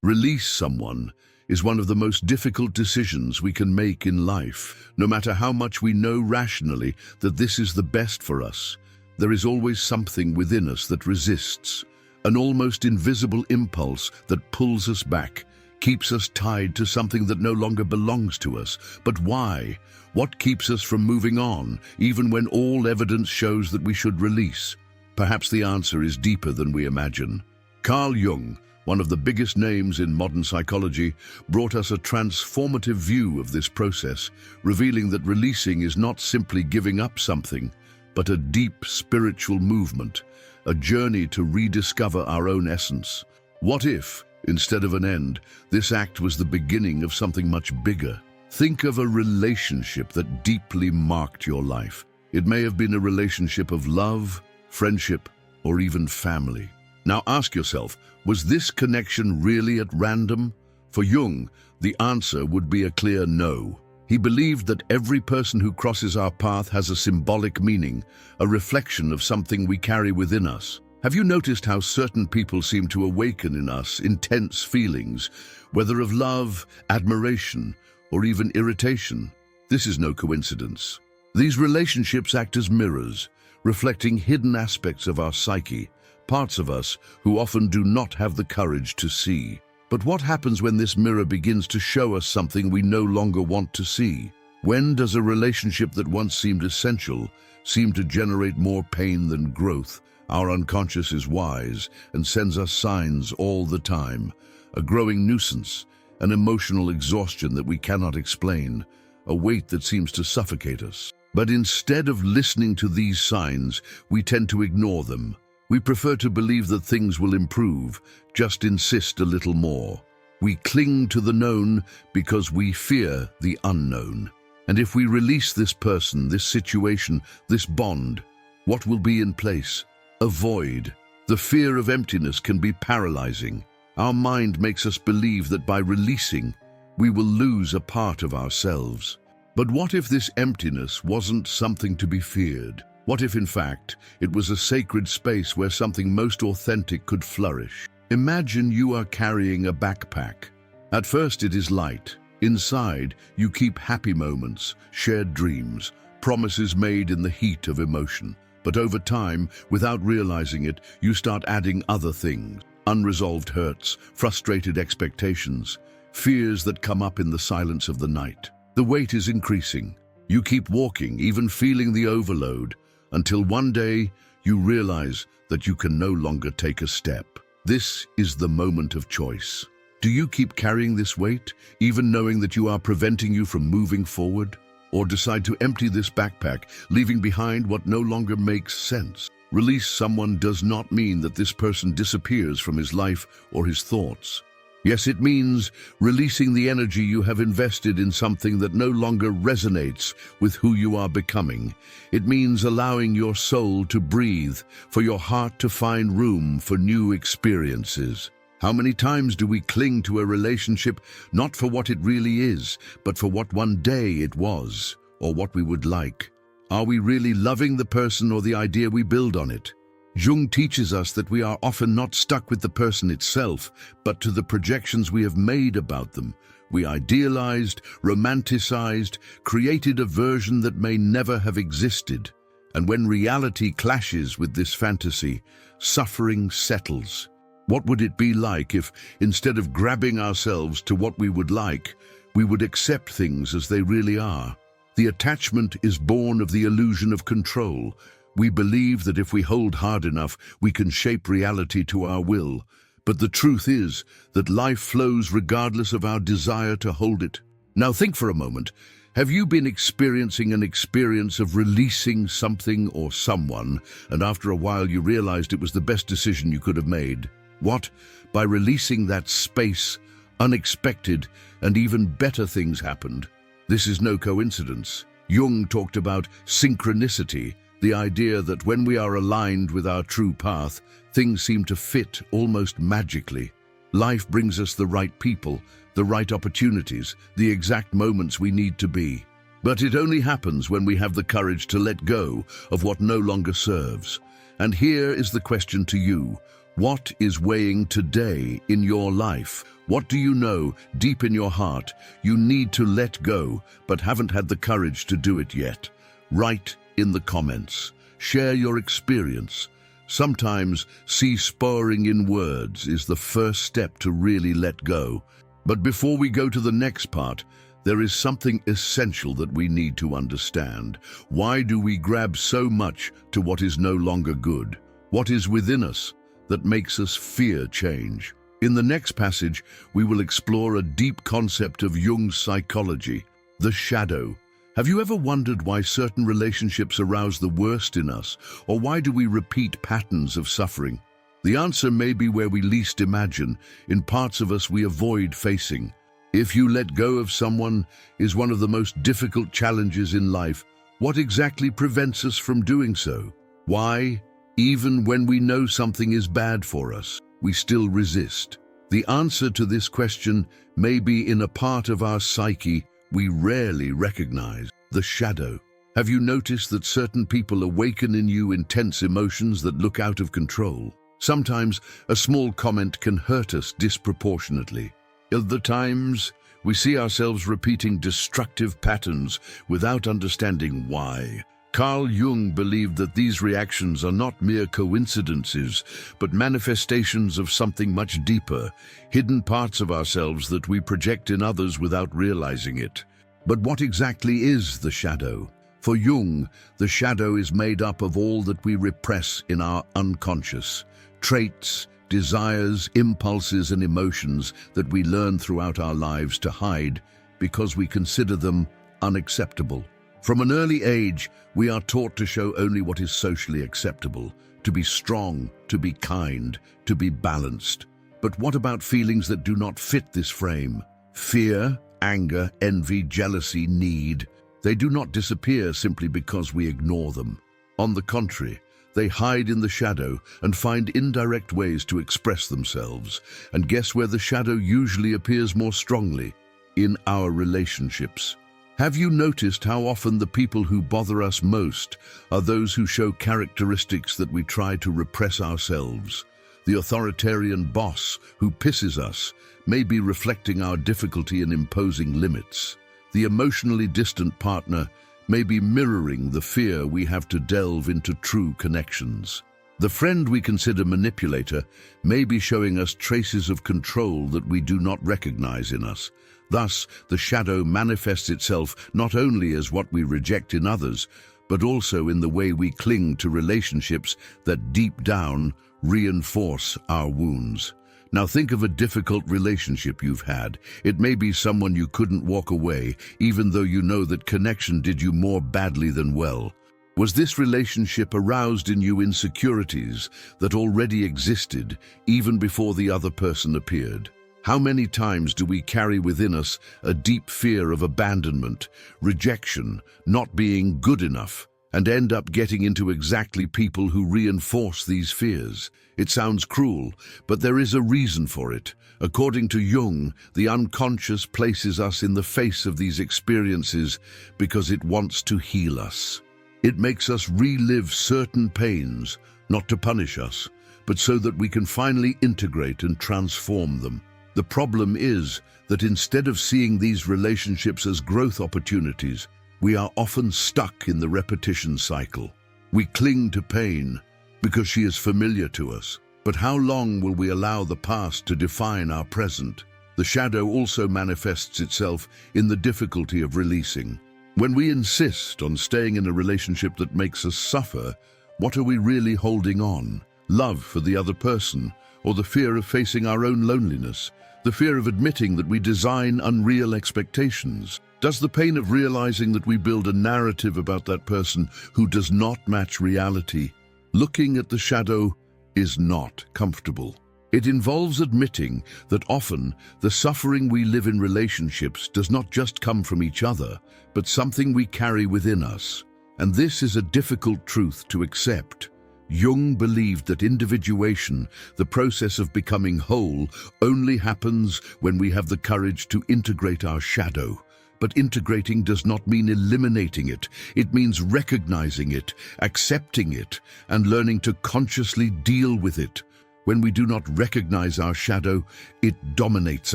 Release someone is one of the most difficult decisions we can make in life. No matter how much we know rationally that this is the best for us, there is always something within us that resists, an almost invisible impulse that pulls us back, keeps us tied to something that no longer belongs to us. But why? What keeps us from moving on, even when all evidence shows that we should release? Perhaps the answer is deeper than we imagine. Carl Jung, one of the biggest names in modern psychology, brought us a transformative view of this process, revealing that releasing is not simply giving up something, but a deep spiritual movement, a journey to rediscover our own essence. What if, instead of an end, this act was the beginning of something much bigger? Think of a relationship that deeply marked your life. It may have been a relationship of love, friendship, or even family. Now ask yourself, was this connection really at random? For Jung, the answer would be a clear no. He believed that every person who crosses our path has a symbolic meaning, a reflection of something we carry within us. Have you noticed how certain people seem to awaken in us intense feelings, whether of love, admiration, or even irritation? This is no coincidence. These relationships act as mirrors, reflecting hidden aspects of our psyche, parts of us who often do not have the courage to see. But what happens when this mirror begins to show us something we no longer want to see? When does a relationship that once seemed essential seem to generate more pain than growth? Our unconscious is wise and sends us signs all the time, a growing nuisance, an emotional exhaustion that we cannot explain, a weight that seems to suffocate us. But instead of listening to these signs, we tend to ignore them. We prefer to believe that things will improve, just insist a little more. We cling to the known because we fear the unknown. And if we release this person, this situation, this bond, what will be in place? A void. The fear of emptiness can be paralyzing. Our mind makes us believe that by releasing, we will lose a part of ourselves. But what if this emptiness wasn't something to be feared? What if, in fact, it was a sacred space where something most authentic could flourish? Imagine you are carrying a backpack. At first it is light. Inside, you keep happy moments, shared dreams, promises made in the heat of emotion. But over time, without realizing it, you start adding other things. Unresolved hurts, frustrated expectations, fears that come up in the silence of the night. The weight is increasing. You keep walking, even feeling the overload, until one day you realize that you can no longer take a step. This is the moment of choice. Do you keep carrying this weight, even knowing that you are preventing you from moving forward? Or decide to empty this backpack, leaving behind what no longer makes sense? Release someone does not mean that this person disappears from his life or his thoughts. Yes, it means releasing the energy you have invested in something that no longer resonates with who you are becoming. It means allowing your soul to breathe, for your heart to find room for new experiences. How many times do we cling to a relationship not for what it really is, but for what one day it was, or what we would like? Are we really loving the person or the idea we build on it? Jung teaches us that we are often not stuck with the person itself, but to the projections we have made about them. We idealized, romanticized, created a version that may never have existed. And when reality clashes with this fantasy, suffering settles. What would it be like if, instead of grabbing ourselves to what we would like, we would accept things as they really are? The attachment is born of the illusion of control. We believe that if we hold hard enough, we can shape reality to our will. But the truth is that life flows regardless of our desire to hold it. Now think for a moment. Have you been experiencing an experience of releasing something or someone, and after a while you realized it was the best decision you could have made? What? By releasing that space, unexpected and even better things happened. This is no coincidence. Jung talked about synchronicity, the idea that when we are aligned with our true path, things seem to fit almost magically. Life brings us the right people, the right opportunities, the exact moments we need to be. But it only happens when we have the courage to let go of what no longer serves. And here is the question to you. What is weighing today in your life? What do you know deep in your heart you need to let go but haven't had the courage to do it yet? Write in the comments. Share your experience. Sometimes spurring in words is the first step to really let go. But before we go to the next part, there is something essential that we need to understand. Why do we grab so much to what is no longer good? What is within us that makes us fear change? In the next passage, we will explore a deep concept of Jung's psychology, the shadow. Have you ever wondered why certain relationships arouse the worst in us, or why do we repeat patterns of suffering? The answer may be where we least imagine, in parts of us we avoid facing. If you let go of someone is one of the most difficult challenges in life, what exactly prevents us from doing so? Why, even when we know something is bad for us, we still resist? The answer to this question may be in a part of our psyche we rarely recognize: the shadow. Have you noticed that certain people awaken in you intense emotions that look out of control? Sometimes a small comment can hurt us disproportionately. Other times, we see ourselves repeating destructive patterns without understanding why. Carl Jung believed that these reactions are not mere coincidences, but manifestations of something much deeper, hidden parts of ourselves that we project in others without realizing it. But what exactly is the shadow? For Jung, the shadow is made up of all that we repress in our unconscious: traits, desires, impulses, and emotions that we learn throughout our lives to hide because we consider them unacceptable. From an early age, we are taught to show only what is socially acceptable, to be strong, to be kind, to be balanced. But what about feelings that do not fit this frame? Fear, anger, envy, jealousy, need. They do not disappear simply because we ignore them. On the contrary, they hide in the shadow and find indirect ways to express themselves. And guess where the shadow usually appears more strongly? In our relationships. Have you noticed how often the people who bother us most are those who show characteristics that we try to repress ourselves? The authoritarian boss who pisses us may be reflecting our difficulty in imposing limits. The emotionally distant partner may be mirroring the fear we have to delve into true connections. The friend we consider manipulator may be showing us traces of control that we do not recognize in us. Thus, the shadow manifests itself not only as what we reject in others, but also in the way we cling to relationships that deep down reinforce our wounds. Now think of a difficult relationship you've had. It may be someone you couldn't walk away, even though you know that connection did you more badly than well. Was this relationship aroused in you insecurities that already existed even before the other person appeared? How many times do we carry within us a deep fear of abandonment, rejection, not being good enough, and end up getting into exactly people who reinforce these fears? It sounds cruel, but there is a reason for it. According to Jung, the unconscious places us in the face of these experiences because it wants to heal us. It makes us relive certain pains, not to punish us, but so that we can finally integrate and transform them. The problem is that instead of seeing these relationships as growth opportunities, we are often stuck in the repetition cycle. We cling to pain because she is familiar to us. But how long will we allow the past to define our present? The shadow also manifests itself in the difficulty of releasing. When we insist on staying in a relationship that makes us suffer, what are we really holding on? Love for the other person, or the fear of facing our own loneliness? The fear of admitting that we design unreal expectations? Does the pain of realizing that we build a narrative about that person who does not match reality? Looking at the shadow is not comfortable. It involves admitting that often the suffering we live in relationships does not just come from each other, but something we carry within us. And this is a difficult truth to accept. Jung believed that individuation, the process of becoming whole, only happens when we have the courage to integrate our shadow, But integrating does not mean eliminating it. It means recognizing it, accepting it, and learning to consciously deal with it. When we do not recognize our shadow, it dominates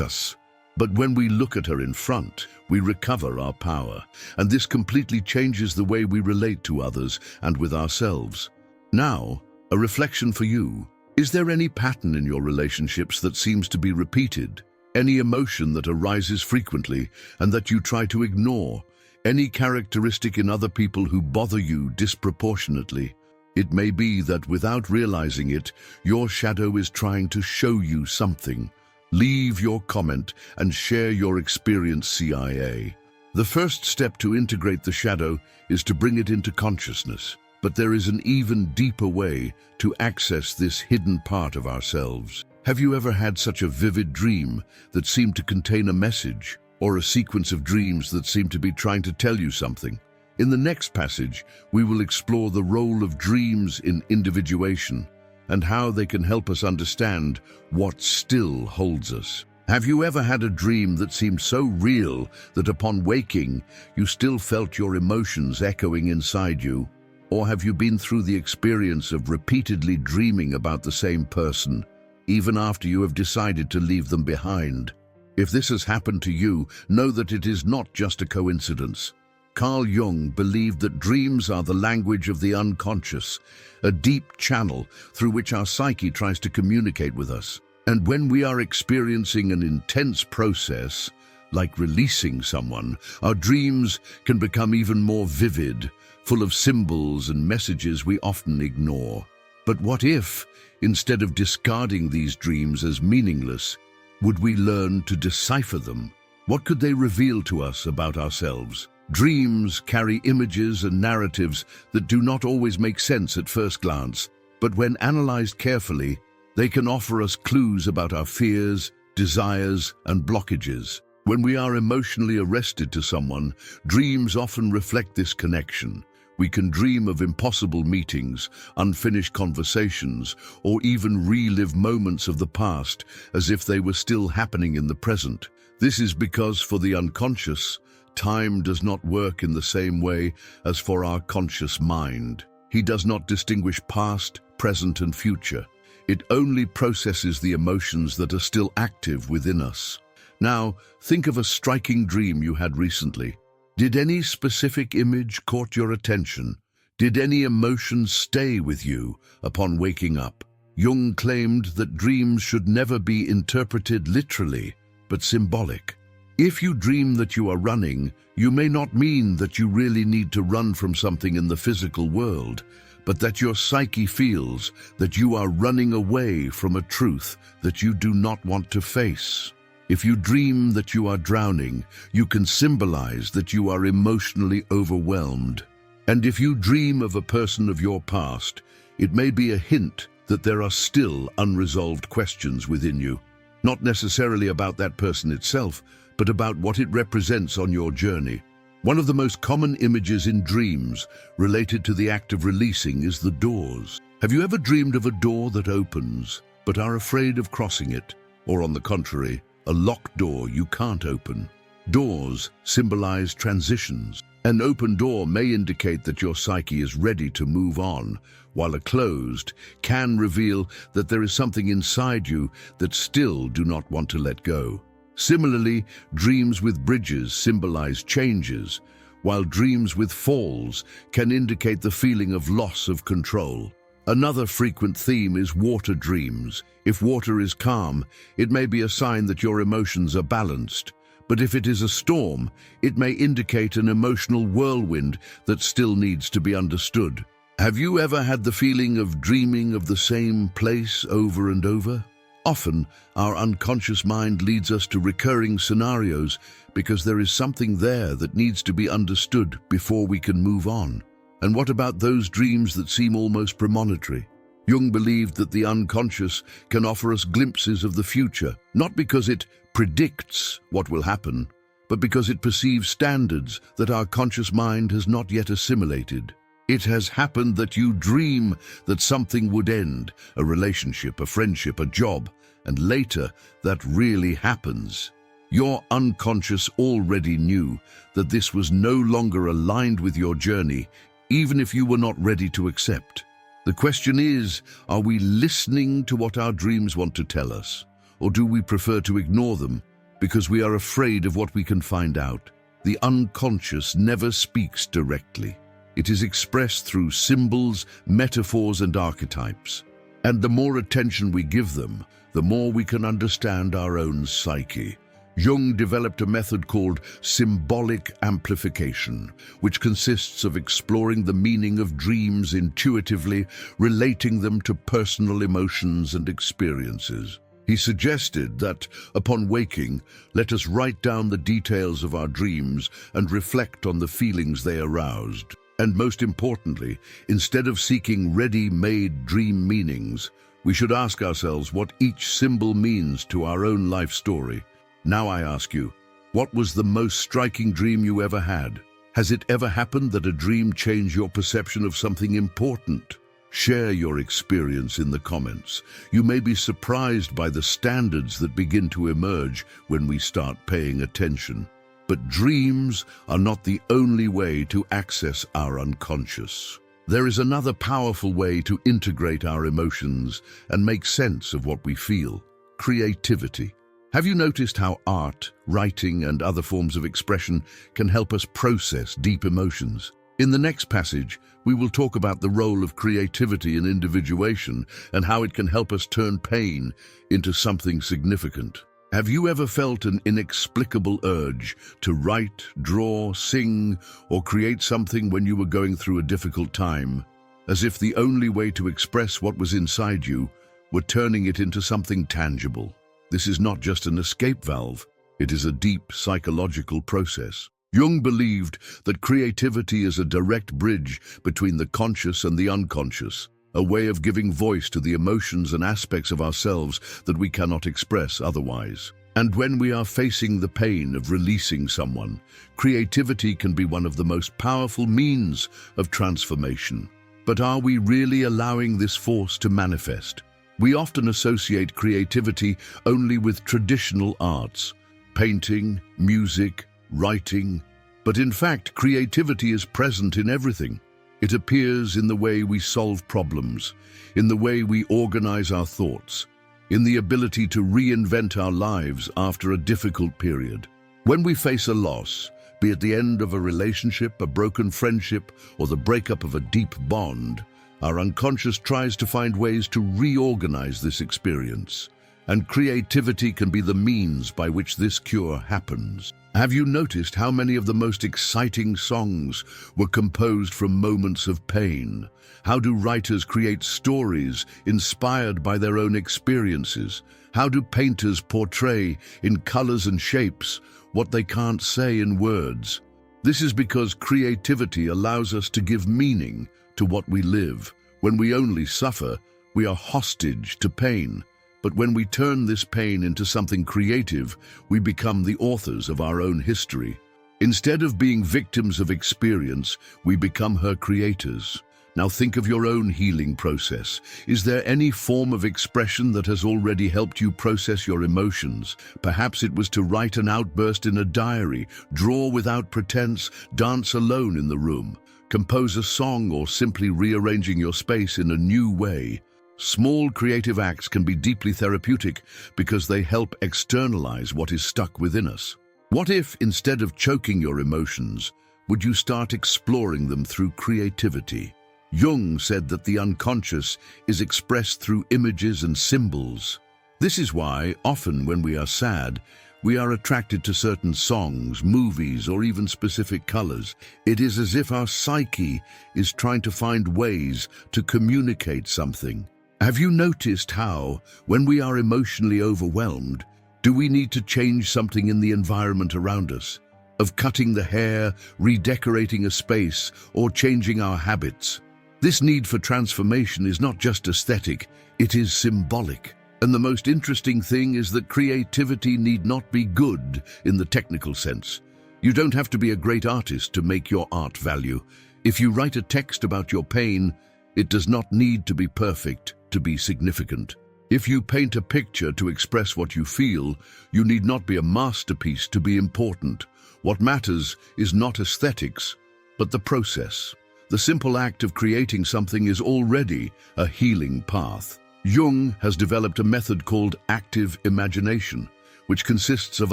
us. But when we look at her in front, we recover our power, and this completely changes the way we relate to others and with ourselves. Now, a reflection for you. Is there any pattern in your relationships that seems to be repeated? Any emotion that arises frequently and that you try to ignore? Any characteristic in other people who bother you disproportionately? It may be that without realizing it, your shadow is trying to show you something. Leave your comment and share your experience, CIA. The first step to integrate the shadow is to bring it into consciousness. But there is an even deeper way to access this hidden part of ourselves. Have you ever had such a vivid dream that seemed to contain a message, or a sequence of dreams that seemed to be trying to tell you something? In the next passage, we will explore the role of dreams in individuation and how they can help us understand what still holds us. Have you ever had a dream that seemed so real that upon waking, you still felt your emotions echoing inside you? Or have you been through the experience of repeatedly dreaming about the same person, even after you have decided to leave them behind? If this has happened to you, know that it is not just a coincidence. Carl Jung believed that dreams are the language of the unconscious, a deep channel through which our psyche tries to communicate with us. And when we are experiencing an intense process, like releasing someone, our dreams can become even more vivid, full of symbols and messages we often ignore. But what if, instead of discarding these dreams as meaningless, would we learn to decipher them? What could they reveal to us about ourselves? Dreams carry images and narratives that do not always make sense at first glance, but when analyzed carefully, they can offer us clues about our fears, desires, and blockages. When we are emotionally arrested to someone, dreams often reflect this connection. We can dream of impossible meetings, unfinished conversations, or even relive moments of the past as if they were still happening in the present. This is because for the unconscious, time does not work in the same way as for our conscious mind. He does not distinguish past, present, and future. It only processes the emotions that are still active within us. Now, think of a striking dream you had recently. Did any specific image caught your attention? Did any emotion stay with you upon waking up? Jung claimed that dreams should never be interpreted literally, but symbolic. If you dream that you are running, you may not mean that you really need to run from something in the physical world, but that your psyche feels that you are running away from a truth that you do not want to face. If you dream that you are drowning, you can symbolize that you are emotionally overwhelmed. And if you dream of a person of your past, it may be a hint that there are still unresolved questions within you. Not necessarily about that person itself, but about what it represents on your journey. One of the most common images in dreams related to the act of releasing is the doors. Have you ever dreamed of a door that opens, but are afraid of crossing it? Or on the contrary, a locked door you can't open? Doors symbolize transitions. An open door may indicate that your psyche is ready to move on, while a closed can reveal that there is something inside you that still do not want to let go. Similarly, dreams with bridges symbolize changes, while dreams with falls can indicate the feeling of loss of control. Another frequent theme is water dreams. If water is calm, it may be a sign that your emotions are balanced. But if it is a storm, it may indicate an emotional whirlwind that still needs to be understood. Have you ever had the feeling of dreaming of the same place over and over? Often, our unconscious mind leads us to recurring scenarios because there is something there that needs to be understood before we can move on. And what about those dreams that seem almost premonitory? Jung believed that the unconscious can offer us glimpses of the future, not because it predicts what will happen, but because it perceives standards that our conscious mind has not yet assimilated. It has happened that you dream that something would end, a relationship, a friendship, a job, and later that really happens. Your unconscious already knew that this was no longer aligned with your journey, even if you were not ready to accept. The question is, are we listening to what our dreams want to tell us, or do we prefer to ignore them because we are afraid of what we can find out? The unconscious never speaks directly. It is expressed through symbols, metaphors, and archetypes. And the more attention we give them, the more we can understand our own psyche. Jung developed a method called symbolic amplification, which consists of exploring the meaning of dreams intuitively, relating them to personal emotions and experiences. He suggested that, upon waking, let us write down the details of our dreams and reflect on the feelings they aroused. And most importantly, instead of seeking ready-made dream meanings, we should ask ourselves what each symbol means to our own life story. Now I ask you, what was the most striking dream you ever had? Has it ever happened that a dream changed your perception of something important? Share your experience in the comments. You may be surprised by the standards that begin to emerge when we start paying attention. But dreams are not the only way to access our unconscious. There is another powerful way to integrate our emotions and make sense of what we feel: creativity. Have you noticed how art, writing, and other forms of expression can help us process deep emotions? In the next passage, we will talk about the role of creativity in individuation and how it can help us turn pain into something significant. Have you ever felt an inexplicable urge to write, draw, sing, or create something when you were going through a difficult time, as if the only way to express what was inside you were turning it into something tangible? This is not just an escape valve, it is a deep psychological process. Jung believed that creativity is a direct bridge between the conscious and the unconscious, a way of giving voice to the emotions and aspects of ourselves that we cannot express otherwise. And when we are facing the pain of releasing someone, creativity can be one of the most powerful means of transformation. But are we really allowing this force to manifest? We often associate creativity only with traditional arts, painting, music, writing. But in fact, creativity is present in everything. It appears in the way we solve problems, in the way we organize our thoughts, in the ability to reinvent our lives after a difficult period. When we face a loss, be it the end of a relationship, a broken friendship, or the breakup of a deep bond, our unconscious tries to find ways to reorganize this experience, and creativity can be the means by which this cure happens. Have you noticed how many of the most exciting songs were composed from moments of pain? How do writers create stories inspired by their own experiences? How do painters portray, in colors and shapes, what they can't say in words? This is because creativity allows us to give meaning to what we live. When we only suffer, we are hostage to pain. But when we turn this pain into something creative, we become the authors of our own history. Instead of being victims of experience, we become her creators. Now think of your own healing process. Is there any form of expression that has already helped you process your emotions? Perhaps it was to write an outburst in a diary, draw without pretense, dance alone in the room, compose a song, or simply rearranging your space in a new way. Small creative acts can be deeply therapeutic because they help externalize what is stuck within us. What if, instead of choking your emotions, would you start exploring them through creativity? Jung said that the unconscious is expressed through images and symbols. This is why, often when we are sad, we are attracted to certain songs, movies, or even specific colors. It is as if our psyche is trying to find ways to communicate something. Have you noticed how, when we are emotionally overwhelmed, do we need to change something in the environment around us? Of cutting the hair, redecorating a space, or changing our habits. This need for transformation is not just aesthetic, it is symbolic. And the most interesting thing is that creativity need not be good in the technical sense. You don't have to be a great artist to make your art value. If you write a text about your pain, it does not need to be perfect to be significant. If you paint a picture to express what you feel, you need not be a masterpiece to be important. What matters is not aesthetics, but the process. The simple act of creating something is already a healing path. Jung has developed a method called active imagination, which consists of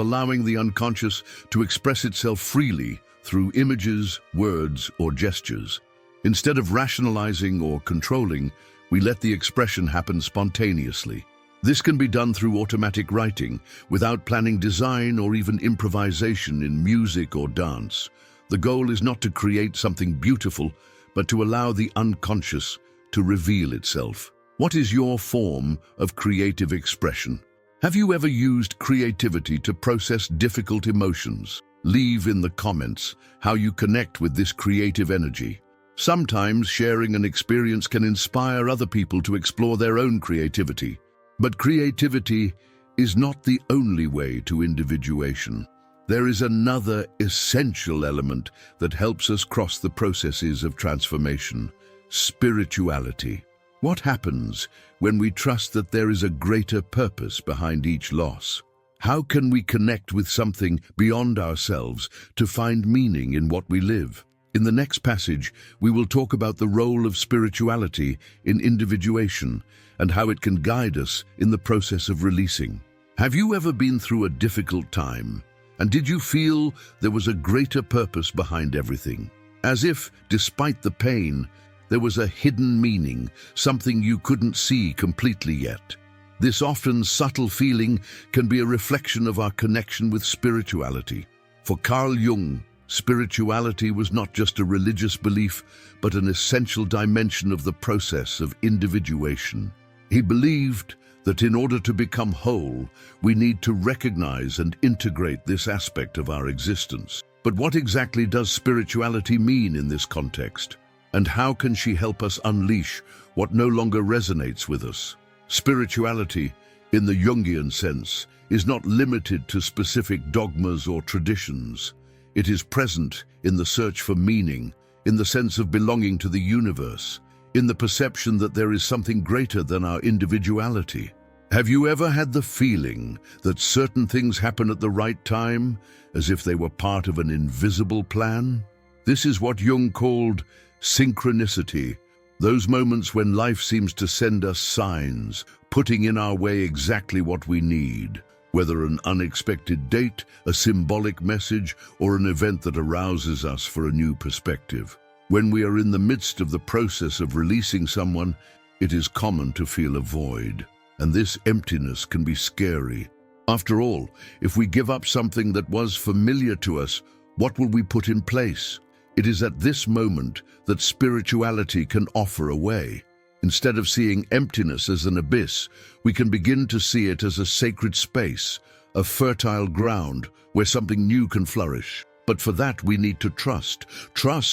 allowing the unconscious to express itself freely through images, words, or gestures. Instead of rationalizing or controlling, we let the expression happen spontaneously. This can be done through automatic writing, without planning design or even improvisation in music or dance. The goal is not to create something beautiful, but to allow the unconscious to reveal itself. What is your form of creative expression? Have you ever used creativity to process difficult emotions? Leave in the comments how you connect with this creative energy. Sometimes sharing an experience can inspire other people to explore their own creativity. But creativity is not the only way to individuation. There is another essential element that helps us cross the processes of transformation: spirituality. What happens when we trust that there is a greater purpose behind each loss? How can we connect with something beyond ourselves to find meaning in what we live? In the next passage, we will talk about the role of spirituality in individuation and how it can guide us in the process of releasing. Have you ever been through a difficult time? And did you feel there was a greater purpose behind everything? As if, despite the pain, there was a hidden meaning, something you couldn't see completely yet. This often subtle feeling can be a reflection of our connection with spirituality. For Carl Jung, spirituality was not just a religious belief, but an essential dimension of the process of individuation. He believed that in order to become whole, we need to recognize and integrate this aspect of our existence. But what exactly does spirituality mean in this context? And how can she help us unleash what no longer resonates with us? Spirituality, in the Jungian sense, is not limited to specific dogmas or traditions. It is present in the search for meaning, in the sense of belonging to the universe, in the perception that there is something greater than our individuality. Have you ever had the feeling that certain things happen at the right time, as if they were part of an invisible plan? This is what Jung called synchronicity, those moments when life seems to send us signs, putting in our way exactly what we need. Whether an unexpected date, a symbolic message, or an event that arouses us for a new perspective. When we are in the midst of the process of releasing someone, it is common to feel a void, and this emptiness can be scary. After all, if we give up something that was familiar to us, what will we put in place? It is at this moment that spirituality can offer a way. Instead of seeing emptiness as an abyss, we can begin to see it as a sacred space, a fertile ground where something new can flourish. But for that we need to trust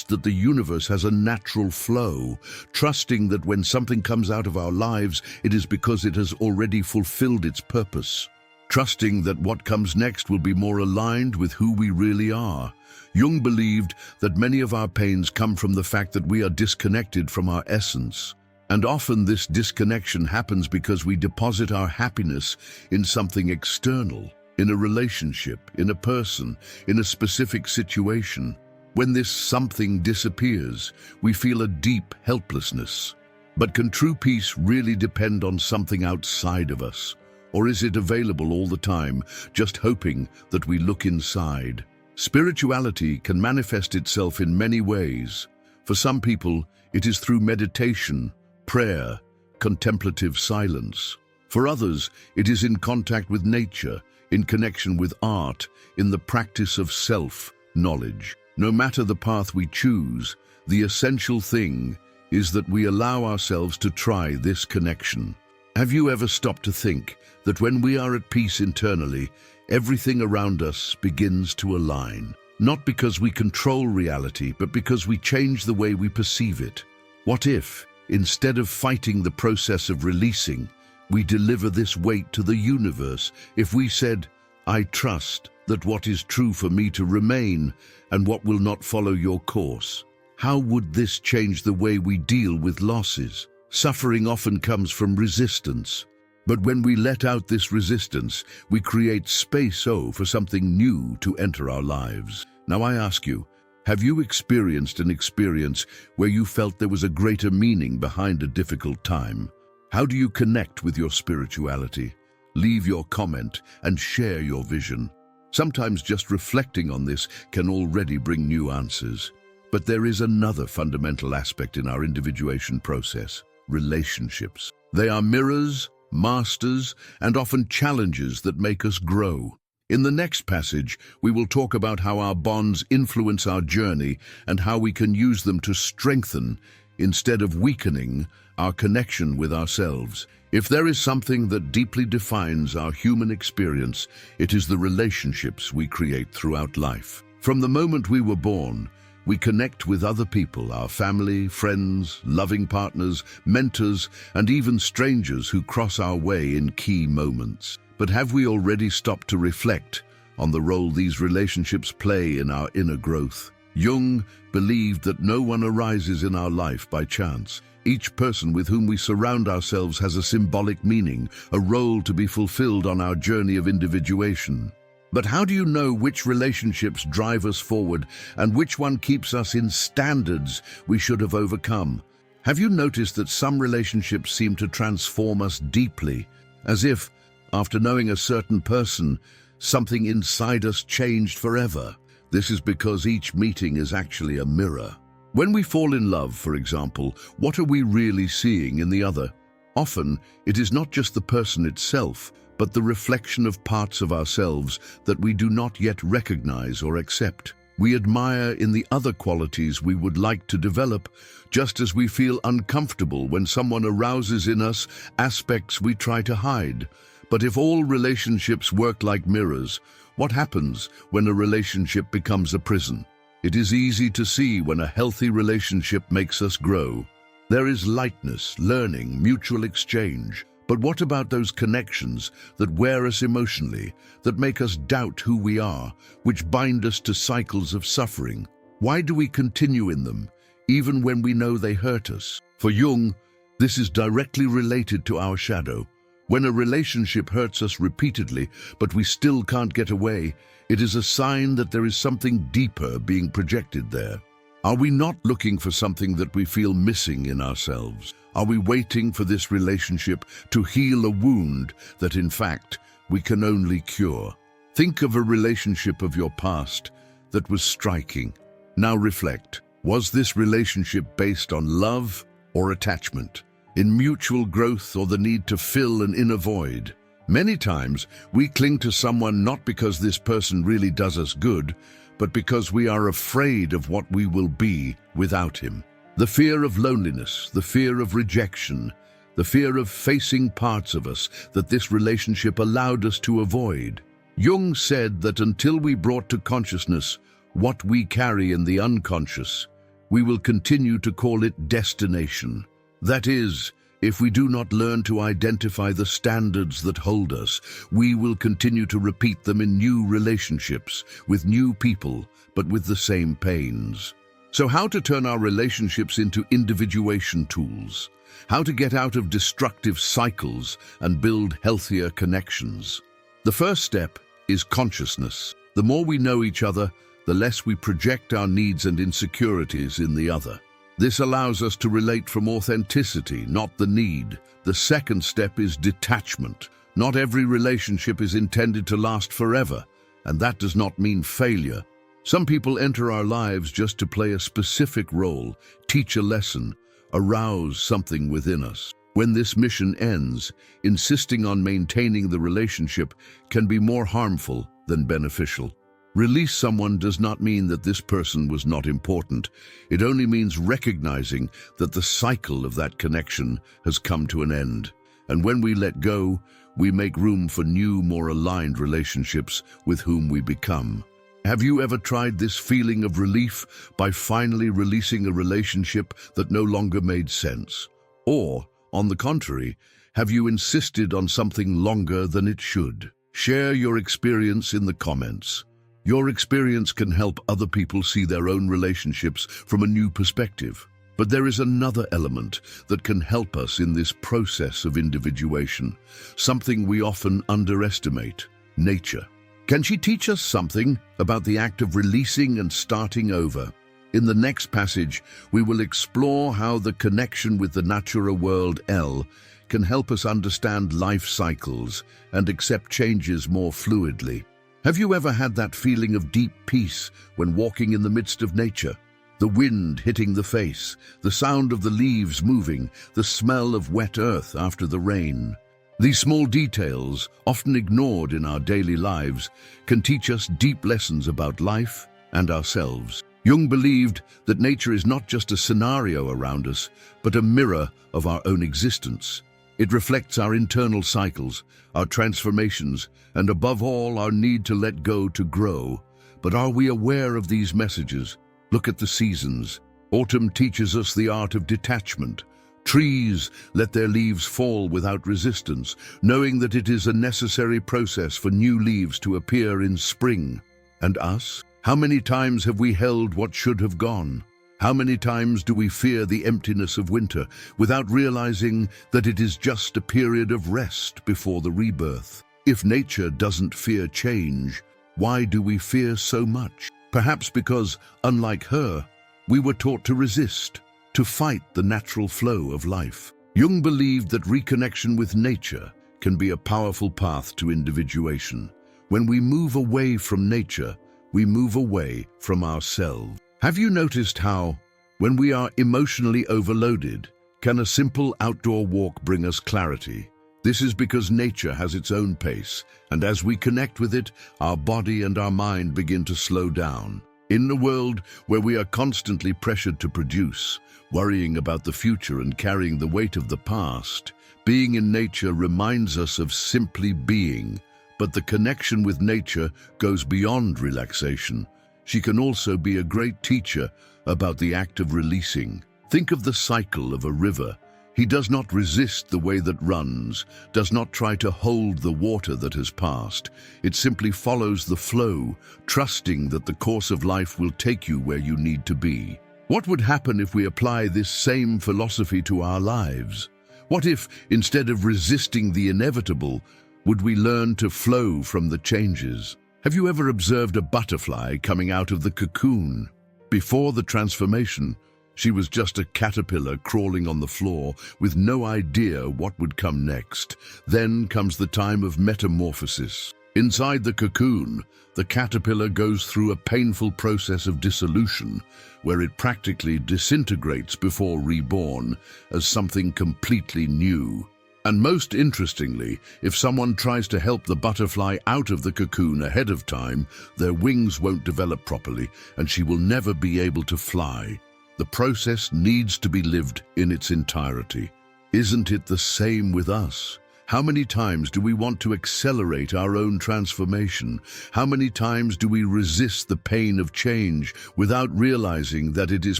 that the universe has a natural flow, trusting that when something comes out of our lives, it is because it has already fulfilled its purpose. Trusting that what comes next will be more aligned with who we really are. Jung believed that many of our pains come from the fact that we are disconnected from our essence. And often this disconnection happens because we deposit our happiness in something external, in a relationship, in a person, in a specific situation. When this something disappears, we feel a deep helplessness. But can true peace really depend on something outside of us? Or is it available all the time, just hoping that we look inside? Spirituality can manifest itself in many ways. For some people, it is through meditation, prayer, contemplative silence. For others, it is in contact with nature, in connection with art, in the practice of self-knowledge. No matter the path we choose, the essential thing is that we allow ourselves to try this connection. Have you ever stopped to think that when we are at peace internally, everything around us begins to align? Not because we control reality, but because we change the way we perceive it. What if, instead of fighting the process of releasing, we deliver this weight to the universe? If we said, "I trust that what is true for me to remain and what will not follow your course," how would this change the way we deal with losses? Suffering often comes from resistance. But when we let out this resistance, we create space for something new to enter our lives. Now I ask you, have you experienced an experience where you felt there was a greater meaning behind a difficult time? How do you connect with your spirituality? Leave your comment and share your vision. Sometimes just reflecting on this can already bring new answers. But there is another fundamental aspect in our individuation process: relationships. They are mirrors, masters, and often challenges that make us grow. In the next passage, we will talk about how our bonds influence our journey and how we can use them to strengthen, instead of weakening, our connection with ourselves. If there is something that deeply defines our human experience, it is the relationships we create throughout life. From the moment we were born, we connect with other people, our family, friends, loving partners, mentors, and even strangers who cross our way in key moments. But have we already stopped to reflect on the role these relationships play in our inner growth? Jung believed that no one arises in our life by chance. Each person with whom we surround ourselves has a symbolic meaning, a role to be fulfilled on our journey of individuation. But how do you know which relationships drive us forward and which one keeps us in standards we should have overcome? Have you noticed that some relationships seem to transform us deeply, as if, after knowing a certain person, something inside us changed forever? This is because each meeting is actually a mirror. When we fall in love, for example, what are we really seeing in the other? Often, it is not just the person itself, but the reflection of parts of ourselves that we do not yet recognize or accept. We admire in the other qualities we would like to develop, just as we feel uncomfortable when someone arouses in us aspects we try to hide. But if all relationships work like mirrors, what happens when a relationship becomes a prison? It is easy to see when a healthy relationship makes us grow. There is lightness, learning, mutual exchange. But what about those connections that wear us emotionally, that make us doubt who we are, which bind us to cycles of suffering? Why do we continue in them, even when we know they hurt us? For Jung, this is directly related to our shadow. When a relationship hurts us repeatedly, but we still can't get away, it is a sign that there is something deeper being projected there. Are we not looking for something that we feel missing in ourselves? Are we waiting for this relationship to heal a wound that, in fact, we can only cure? Think of a relationship of your past that was striking. Now reflect. Was this relationship based on love or attachment? In mutual growth or the need to fill an inner void? Many times, we cling to someone not because this person really does us good, but because we are afraid of what we will be without him. The fear of loneliness, the fear of rejection, the fear of facing parts of us that this relationship allowed us to avoid. Jung said that until we brought to consciousness what we carry in the unconscious, we will continue to call it destination. That is, if we do not learn to identify the standards that hold us, we will continue to repeat them in new relationships, with new people, but with the same pains. So how to turn our relationships into individuation tools? How to get out of destructive cycles and build healthier connections? The first step is consciousness. The more we know each other, the less we project our needs and insecurities in the other. This allows us to relate from authenticity, not the need. The second step is detachment. Not every relationship is intended to last forever, and that does not mean failure. Some people enter our lives just to play a specific role, teach a lesson, arouse something within us. When this mission ends, insisting on maintaining the relationship can be more harmful than beneficial. Release someone does not mean that this person was not important. It only means recognizing that the cycle of that connection has come to an end. And when we let go, we make room for new, more aligned relationships with whom we become. Have you ever tried this feeling of relief by finally releasing a relationship that no longer made sense? Or, on the contrary, have you insisted on something longer than it should? Share your experience in the comments. Your experience can help other people see their own relationships from a new perspective. But there is another element that can help us in this process of individuation, something we often underestimate: nature. Can she teach us something about the act of releasing and starting over? In the next passage, we will explore how the connection with the natural world L can help us understand life cycles and accept changes more fluidly. Have you ever had that feeling of deep peace when walking in the midst of nature? The wind hitting the face, the sound of the leaves moving, the smell of wet earth after the rain. These small details, often ignored in our daily lives, can teach us deep lessons about life and ourselves. Jung believed that nature is not just a scenario around us, but a mirror of our own existence. It reflects our internal cycles, our transformations, and above all, our need to let go to grow. But are we aware of these messages? Look at the seasons. Autumn teaches us the art of detachment. Trees let their leaves fall without resistance, knowing that it is a necessary process for new leaves to appear in spring. And us? How many times have we held what should have gone? How many times do we fear the emptiness of winter without realizing that it is just a period of rest before the rebirth? If nature doesn't fear change, why do we fear so much? Perhaps because, unlike her, we were taught to resist, to fight the natural flow of life. Jung believed that reconnection with nature can be a powerful path to individuation. When we move away from nature, we move away from ourselves. Have you noticed how, when we are emotionally overloaded, can a simple outdoor walk bring us clarity? This is because nature has its own pace, and as we connect with it, our body and our mind begin to slow down. In a world where we are constantly pressured to produce, worrying about the future and carrying the weight of the past, being in nature reminds us of simply being. But the connection with nature goes beyond relaxation. She can also be a great teacher about the act of releasing. Think of the cycle of a river. He does not resist the way that runs, does not try to hold the water that has passed. It simply follows the flow, trusting that the course of life will take you where you need to be. What would happen if we apply this same philosophy to our lives? What if, instead of resisting the inevitable, would we learn to flow from the changes? Have you ever observed a butterfly coming out of the cocoon? Before the transformation, she was just a caterpillar crawling on the floor with no idea what would come next. Then comes the time of metamorphosis. Inside the cocoon, the caterpillar goes through a painful process of dissolution, where it practically disintegrates before reborn as something completely new. And most interestingly, if someone tries to help the butterfly out of the cocoon ahead of time, their wings won't develop properly and she will never be able to fly. The process needs to be lived in its entirety. Isn't it the same with us? How many times do we want to accelerate our own transformation? How many times do we resist the pain of change without realizing that it is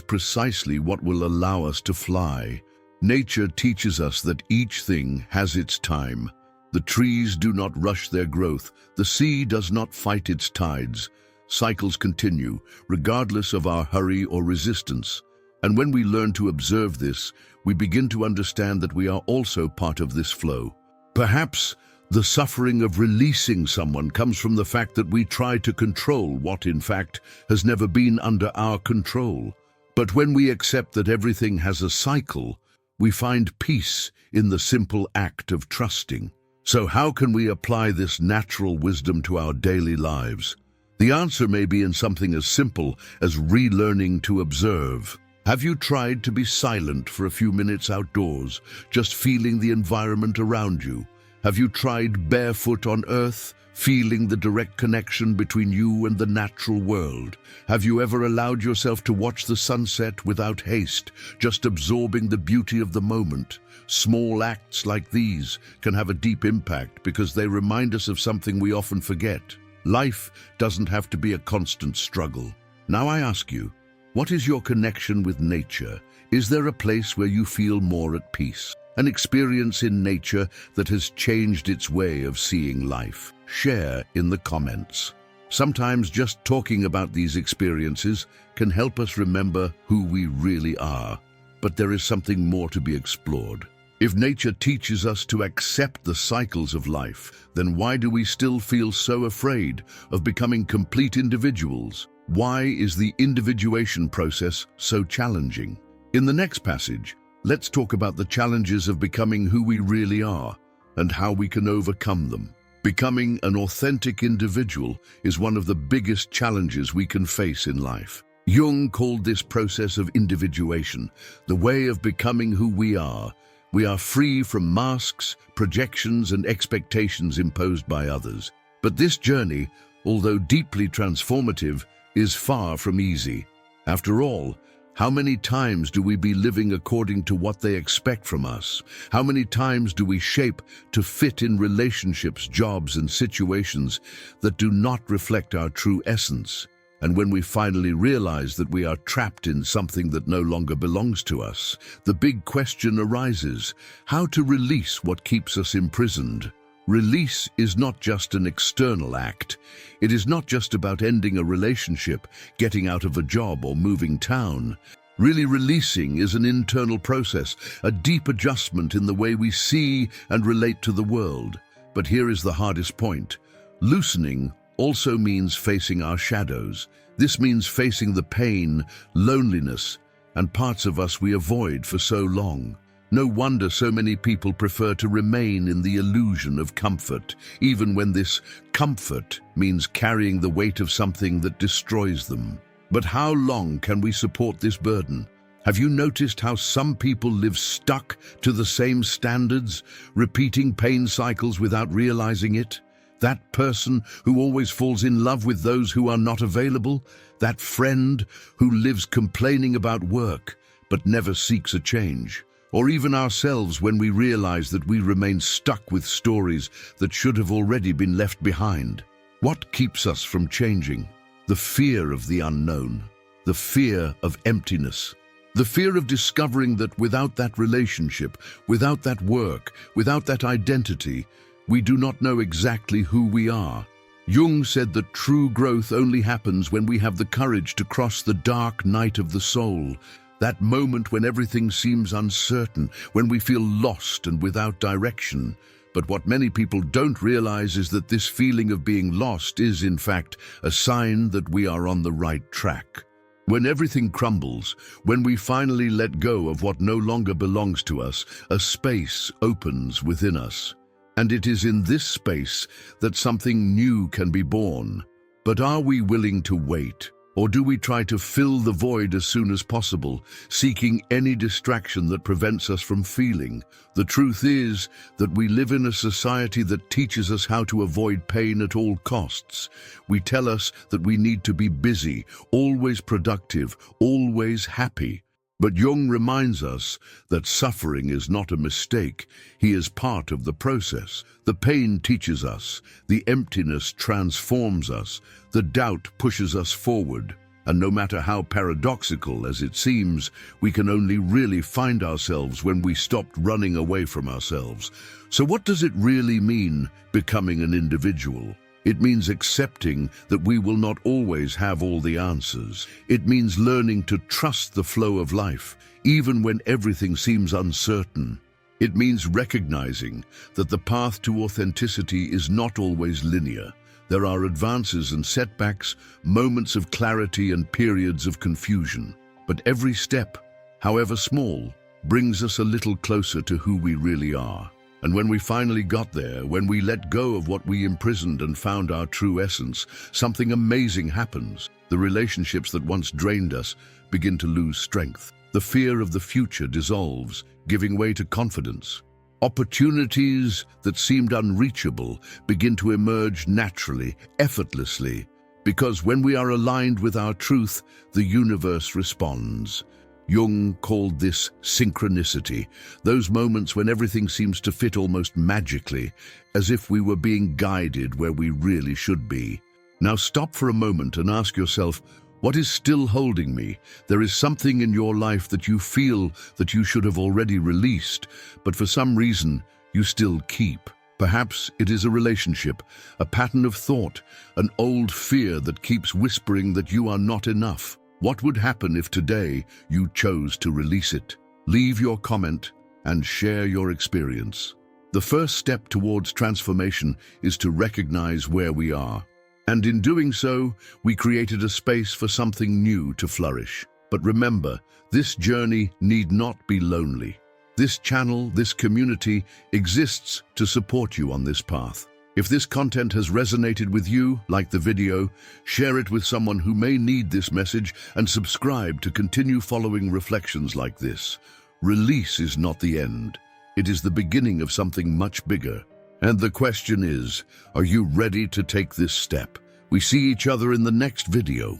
precisely what will allow us to fly? Nature teaches us that each thing has its time. The trees do not rush their growth. The sea does not fight its tides. Cycles continue, regardless of our hurry or resistance. And when we learn to observe this, we begin to understand that we are also part of this flow. Perhaps the suffering of releasing someone comes from the fact that we try to control what, in fact, has never been under our control. But when we accept that everything has a cycle, we find peace in the simple act of trusting. So how can we apply this natural wisdom to our daily lives? The answer may be in something as simple as relearning to observe. Have you tried to be silent for a few minutes outdoors, just feeling the environment around you? Have you tried barefoot on earth, feeling the direct connection between you and the natural world? Have you ever allowed yourself to watch the sunset without haste, just absorbing the beauty of the moment? Small acts like these can have a deep impact because they remind us of something we often forget. Life doesn't have to be a constant struggle. Now I ask you, what is your connection with nature? Is there a place where you feel more at peace? An experience in nature that has changed its way of seeing life? Share in the comments. Sometimes just talking about these experiences can help us remember who we really are. But there is something more to be explored. If nature teaches us to accept the cycles of life, then why do we still feel so afraid of becoming complete individuals? Why is the individuation process so challenging? In the next passage, let's talk about the challenges of becoming who we really are and how we can overcome them. Becoming an authentic individual is one of the biggest challenges we can face in life. Jung called this process of individuation the way of becoming who we are. We are free from masks, projections, and expectations imposed by others. But this journey, although deeply transformative, is far from easy. After all, how many times do we be living according to what they expect from us? How many times do we shape to fit in relationships, jobs, and situations that do not reflect our true essence? And when we finally realize that we are trapped in something that no longer belongs to us, the big question arises: how to release what keeps us imprisoned? Release is not just an external act. It is not just about ending a relationship, getting out of a job, or moving town. Really, releasing is an internal process, a deep adjustment in the way we see and relate to the world. But here is the hardest point. Loosening also means facing our shadows. This means facing the pain, loneliness, and parts of us we avoid for so long. No wonder so many people prefer to remain in the illusion of comfort, even when this comfort means carrying the weight of something that destroys them. But how long can we support this burden? Have you noticed how some people live stuck to the same standards, repeating pain cycles without realizing it? That person who always falls in love with those who are not available? That friend who lives complaining about work but never seeks a change? Or even ourselves, when we realize that we remain stuck with stories that should have already been left behind? What keeps us from changing? The fear of the unknown, the fear of emptiness, the fear of discovering that without that relationship, without that work, without that identity, we do not know exactly who we are. Jung said that true growth only happens when we have the courage to cross the dark night of the soul, that moment when everything seems uncertain, when we feel lost and without direction. But what many people don't realize is that this feeling of being lost is, in fact, a sign that we are on the right track. When everything crumbles, when we finally let go of what no longer belongs to us, a space opens within us. And it is in this space that something new can be born. But are we willing to wait? Or do we try to fill the void as soon as possible, seeking any distraction that prevents us from feeling? The truth is that we live in a society that teaches us how to avoid pain at all costs. We tell us that we need to be busy, always productive, always happy. But Jung reminds us that suffering is not a mistake. He is part of the process. The pain teaches us, the emptiness transforms us, the doubt pushes us forward. And no matter how paradoxical as it seems, we can only really find ourselves when we stopped running away from ourselves. So what does it really mean, becoming an individual? It means accepting that we will not always have all the answers. It means learning to trust the flow of life, even when everything seems uncertain. It means recognizing that the path to authenticity is not always linear. There are advances and setbacks, moments of clarity and periods of confusion. But every step, however small, brings us a little closer to who we really are. And when we finally got there, when we let go of what we imprisoned and found our true essence, something amazing happens. The relationships that once drained us begin to lose strength. The fear of the future dissolves, giving way to confidence. Opportunities that seemed unreachable begin to emerge naturally, effortlessly, because when we are aligned with our truth, the universe responds. Jung called this synchronicity, those moments when everything seems to fit almost magically, as if we were being guided where we really should be. Now stop for a moment and ask yourself, what is still holding me? There is something in your life that you feel that you should have already released, but for some reason you still keep. Perhaps it is a relationship, a pattern of thought, an old fear that keeps whispering that you are not enough. What would happen if today you chose to release it? Leave your comment and share your experience. The first step towards transformation is to recognize where we are. And in doing so, we created a space for something new to flourish. But remember, this journey need not be lonely. This channel, this community, exists to support you on this path. If this content has resonated with you, like the video, share it with someone who may need this message and subscribe to continue following reflections like this. Release is not the end. It is the beginning of something much bigger. And the question is, are you ready to take this step? We see each other in the next video.